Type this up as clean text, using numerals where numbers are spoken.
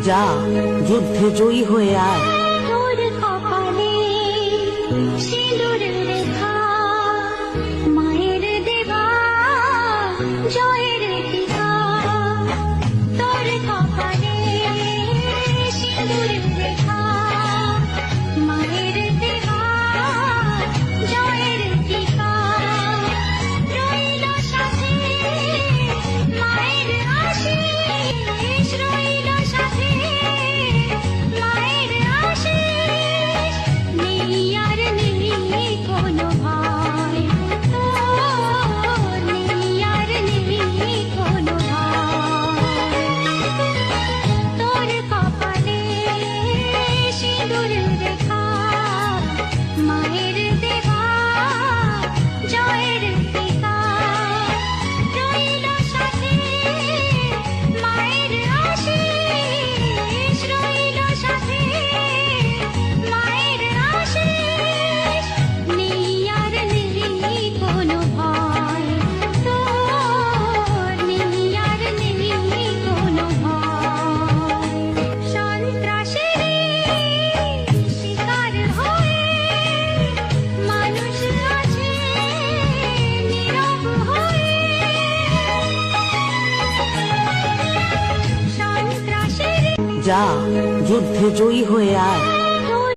যা যুদ্ধে জয়ী হয়ে আয়। তোর কপালে সিঁদুরের রেখা, মায়ের দেওয়া জয়ের টিকা। তোর কপালে সিঁদুরের রেখা, মায়ের দেওয়া জয়ের টিকা। রইল সাথে মায়ের আশিস, রইল সাথে মায়ের আশিস। নেই আর নেই কোনো ভয়, তোর নেই আর নেই কোনো ভয়। তোর কপালে সিঁদুরের রেখা, মায়ের দেওয়া জয়ের টিকা। রইল সাথে মায়ের আশিস, রইল সাথে মায়ের আশিস। নেই আর নেই কোনো ভয়, তোর নেই আর নেই কোনো ভয়। সন্ত্রাসের শিকার হয়ে মানুষ আছে নীরব হয়ে। সন্ত্রাসের যা যুদ্ধে জয়ী হয়ে আয়।